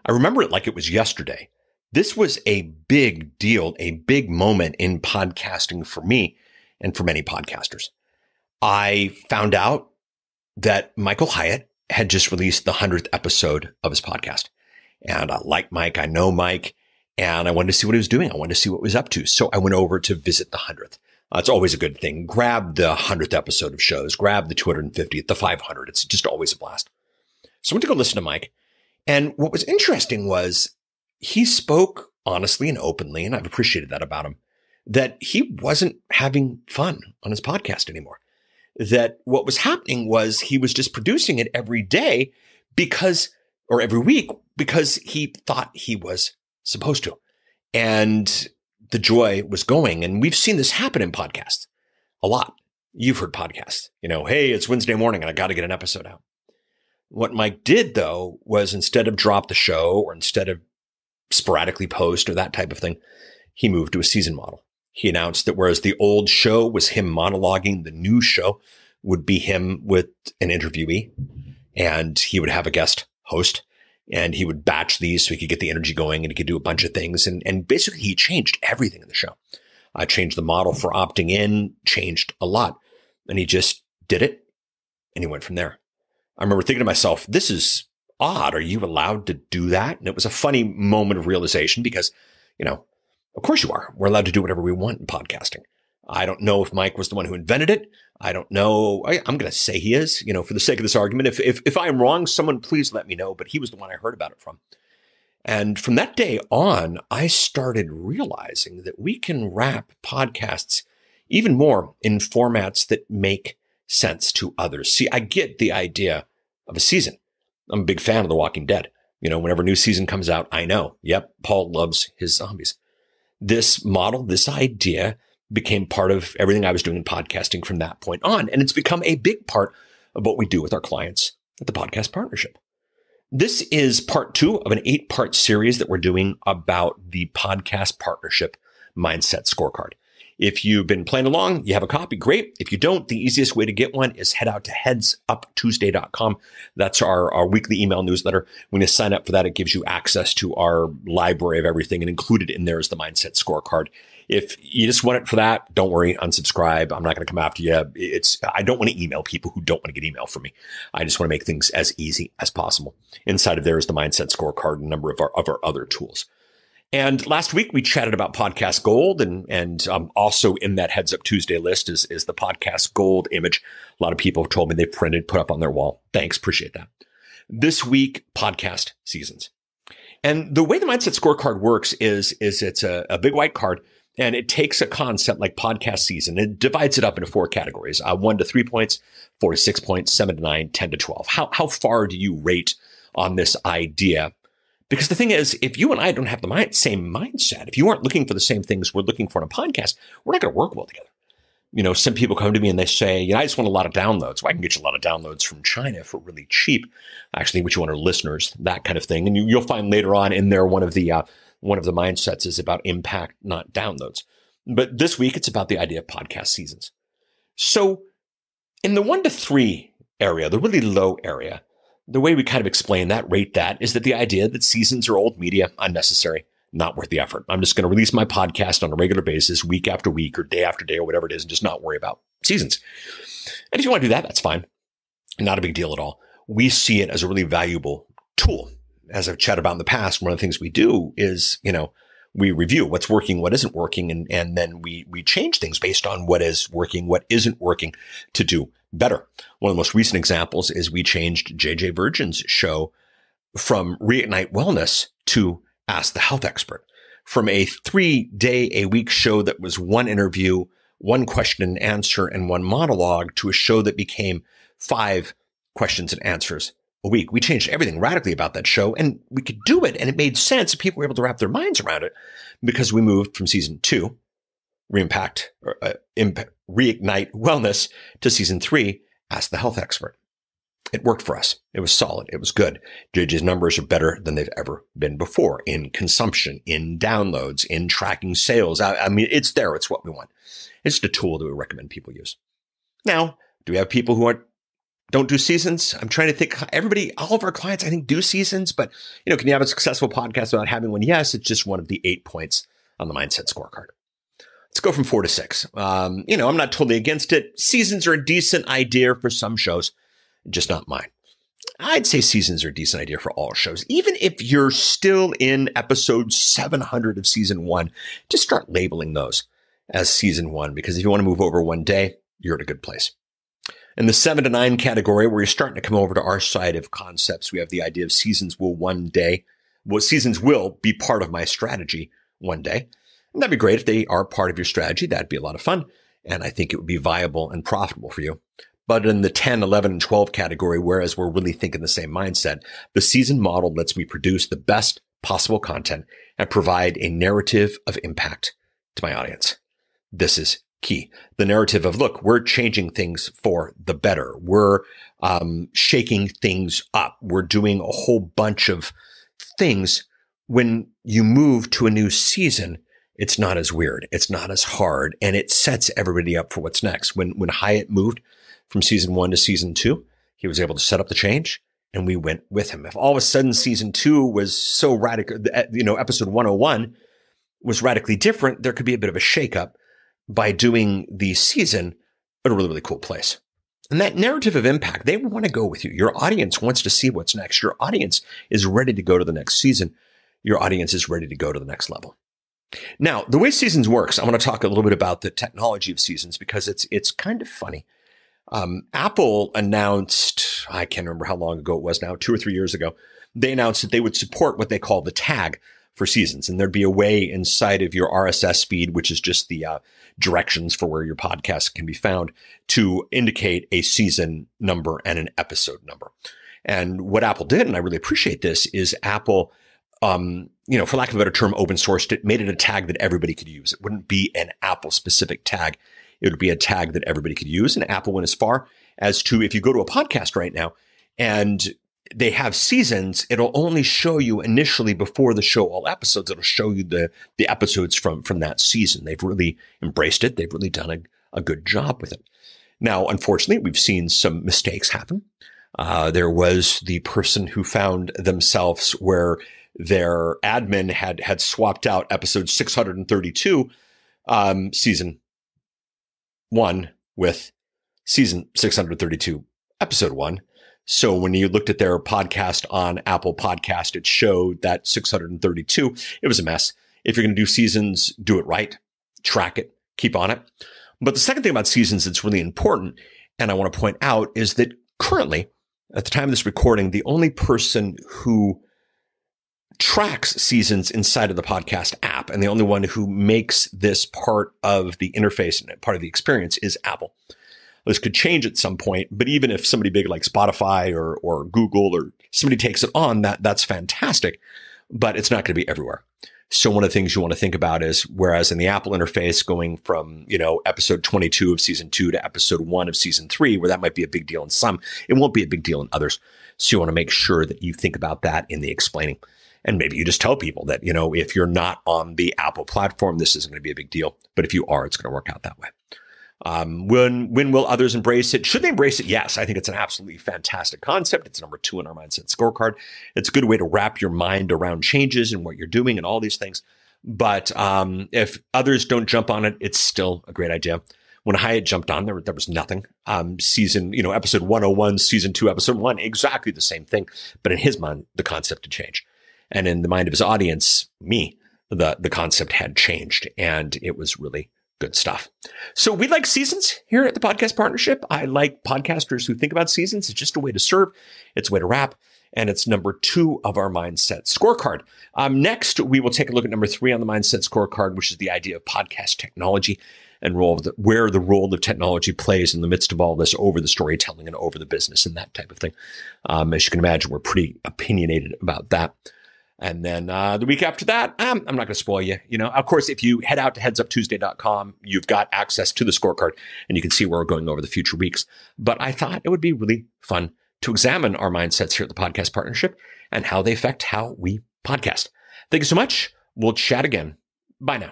I remember it like it was yesterday. This was a big deal, a big moment in podcasting for me and for many podcasters. I found out that Michael Hyatt had just released the 100th episode of his podcast. And I like Mike. I know Mike. And I wanted to see what he was doing. I wanted to see what he was up to. So I went over to visit the 100th. It's always a good thing. Grab the 100th episode of shows. Grab the 250th, the 500. It's just always a blast. So I went to go listen to Mike. And what was interesting was he spoke honestly and openly, and I've appreciated that about him, that he wasn't having fun on his podcast anymore. That what was happening was he was just producing it every day or every week because he thought he was supposed to. And the joy was going. And we've seen this happen in podcasts a lot. You've heard podcasts, hey, it's Wednesday morning and I got to get an episode out. What Mike did, though, was instead of drop the show or instead of sporadically post or that type of thing, he moved to a season model. He announced that whereas the old show was him monologuing, the new show would be him with an interviewee, and he would have a guest host, and he would batch these so he could get the energy going and he could do a bunch of things. And basically he changed everything in the show. I changed the model for opting in, changed a lot, and he just did it. And he went from there. I remember thinking to myself, this is odd. Are you allowed to do that? And it was a funny moment of realization because, of course you are. We're allowed to do whatever we want in podcasting. I don't know if Mike was the one who invented it. I don't know. I'm going to say he is, for the sake of this argument. If I am wrong, someone please let me know. But he was the one I heard about it from. And from that day on, I started realizing that we can wrap podcasts even more in formats that make sense to others. See, I get the idea of a season. I'm a big fan of The Walking Dead. Whenever a new season comes out, I know, yep, Paul loves his zombies. This model, this idea became part of everything I was doing in podcasting from that point on. And it's become a big part of what we do with our clients at the Podcast Partnership. This is part 2 of an 8-part series that we're doing about the Podcast Partnership Mindset Scorecard. If you've been playing along, you have a copy, great. If you don't, the easiest way to get one is head out to headsuptuesday.com. That's our weekly email newsletter. When you sign up for that, it gives you access to our library of everything, and included in there is the Mindset Scorecard. If you just want it for that, don't worry, unsubscribe. I'm not going to come after you. I don't want to email people who don't want to get email from me. I just want to make things as easy as possible. Inside of there is the Mindset Scorecard and a number of our other tools. And last week we chatted about Podcast Gold, and also in that Heads Up Tuesday list is the Podcast Gold image. A lot of people have told me they've put up on their wall. Thanks, appreciate that. This week, podcast seasons. And the way the Mindset Scorecard works is it's a big white card, and it takes a concept like podcast season. It divides it up into 4 categories: 1 to 3 points, 4 to 6 points, 7 to 9, 10 to 12. How far do you rate on this idea? Because the thing is, if you and I don't have the same mindset, if you aren't looking for the same things we're looking for in a podcast, we're not going to work well together. Some people come to me and they say, I just want a lot of downloads. Well, I can get you a lot of downloads from China for really cheap. Actually, what you want are listeners, that kind of thing. And you'll find later on in there, one of the mindsets is about impact, not downloads. But this week, it's about the idea of podcast seasons. So in the 1 to 3 area, the really low area, the way we kind of explain that, rate that, is that the idea that seasons are old media, unnecessary, not worth the effort. I'm just going to release my podcast on a regular basis, week after week or day after day or whatever it is, and just not worry about seasons. And if you want to do that, that's fine. Not a big deal at all. We see it as a really valuable tool. As I've chatted about in the past, one of the things we do is, we review what's working, what isn't working, and then we change things based on what is working, what isn't working to do better. One of the most recent examples is we changed JJ Virgin's show from Reignite Wellness to Ask the Health Expert, from a 3-day-a-week show that was 1 interview, 1 question and answer, and 1 monologue to a show that became 5 questions and answers a week. We changed everything radically about that show, and we could do it, and it made sense. People were able to wrap their minds around it because we moved from season 2, Reignite Wellness, to season 3, Ask the Health Expert. It worked for us. It was solid. It was good. JJ's numbers are better than they've ever been before in consumption, in downloads, in tracking sales. I mean, it's there. It's what we want. It's just a tool that we recommend people use. Now, do we have people who aren't don't do seasons. I'm trying to think. All of our clients, I think, do seasons, but can you have a successful podcast without having one? Yes, it's just one of the 8 points on the Mindset Scorecard. Let's go from 4 to 6. I'm not totally against it. Seasons are a decent idea for some shows, just not mine. I'd say seasons are a decent idea for all shows. Even if you're still in episode 700 of season 1, just start labeling those as season 1, because if you want to move over one day, you're at a good place. In the 7 to 9 category, where you're starting to come over to our side of concepts, we have the idea of seasons will be part of my strategy one day. And that'd be great if they are part of your strategy. That'd be a lot of fun. And I think it would be viable and profitable for you. But in the 10, 11, and 12 category, whereas we're really thinking the same mindset, the season model lets me produce the best possible content and provide a narrative of impact to my audience. This is key. The narrative of, look, we're changing things for the better. We're shaking things up. We're doing a whole bunch of things. When you move to a new season, it's not as weird. It's not as hard. And it sets everybody up for what's next. When Hyatt moved from season 1 to season 2, he was able to set up the change, and we went with him. If all of a sudden season 2 was so radical, episode 101 was radically different, there could be a bit of a shakeup by doing the season at a really, really cool place. And that narrative of impact, they want to go with you. Your audience wants to see what's next. Your audience is ready to go to the next season. Your audience is ready to go to the next level. Now, the way seasons works, I want to talk a little bit about the technology of seasons, because it's kind of funny. Apple announced, I can't remember how long ago it was now, 2 or 3 years ago, they announced that they would support what they call the tag for seasons. And there'd be a way inside of your RSS feed, which is just the directions for where your podcast can be found, to indicate a season number and an episode number. And what Apple did, and I really appreciate this, is Apple, for lack of a better term, open sourced it, made it a tag that everybody could use. It wouldn't be an Apple specific tag. It would be a tag that everybody could use. And Apple went as far as to, if you go to a podcast right now and they have seasons, it'll only show you initially, before the show all episodes, it'll show you the episodes from that season. They've really embraced it. They've really done a good job with it. Now, unfortunately, we've seen some mistakes happen. There was the person who found themselves where their admin had swapped out episode 632, season 1 with season 632, episode 1. So when you looked at their podcast on Apple Podcast, it showed that 632. It was a mess. If you're going to do seasons, do it right, track it, keep on it. But the second thing about seasons that's really important, and I want to point out, is that currently, at the time of this recording, the only person who tracks seasons inside of the podcast app, and the only one who makes this part of the interface and part of the experience, is Apple. This could change at some point, but even if somebody big like Spotify or Google or somebody takes it on, that's fantastic, but it's not going to be everywhere. So one of the things you want to think about is, whereas in the Apple interface, going from, episode 22 of season 2 to episode 1 of season 3, where that might be a big deal in some, it won't be a big deal in others. So you want to make sure that you think about that in the explaining. And maybe you just tell people that, if you're not on the Apple platform, this isn't going to be a big deal. But if you are, it's going to work out that way. When will others embrace it? Should they embrace it? Yes. I think it's an absolutely fantastic concept. It's number 2 in our Mindset Scorecard. It's a good way to wrap your mind around changes and what you're doing and all these things. But if others don't jump on it, it's still a great idea. When Hyatt jumped on, there was nothing. Episode 101, season 2, episode 1, exactly the same thing. But in his mind, the concept had changed. And in the mind of his audience, me, the concept had changed, and it was really good stuff. So we like seasons here at the Podcast Partnership. I like podcasters who think about seasons. It's just a way to serve. It's a way to wrap. And it's number 2 of our Mindset Scorecard. Next, we will take a look at number 3 on the Mindset Scorecard, which is the idea of podcast technology and where the role of technology plays in the midst of all this, over the storytelling and over the business and that type of thing. As you can imagine, we're pretty opinionated about that. And then the week after that, I'm not going to spoil you. Of course, if you head out to headsuptuesday.com, you've got access to the scorecard and you can see where we're going over the future weeks. But I thought it would be really fun to examine our mindsets here at the Podcast Partnership and how they affect how we podcast. Thank you so much. We'll chat again. Bye now.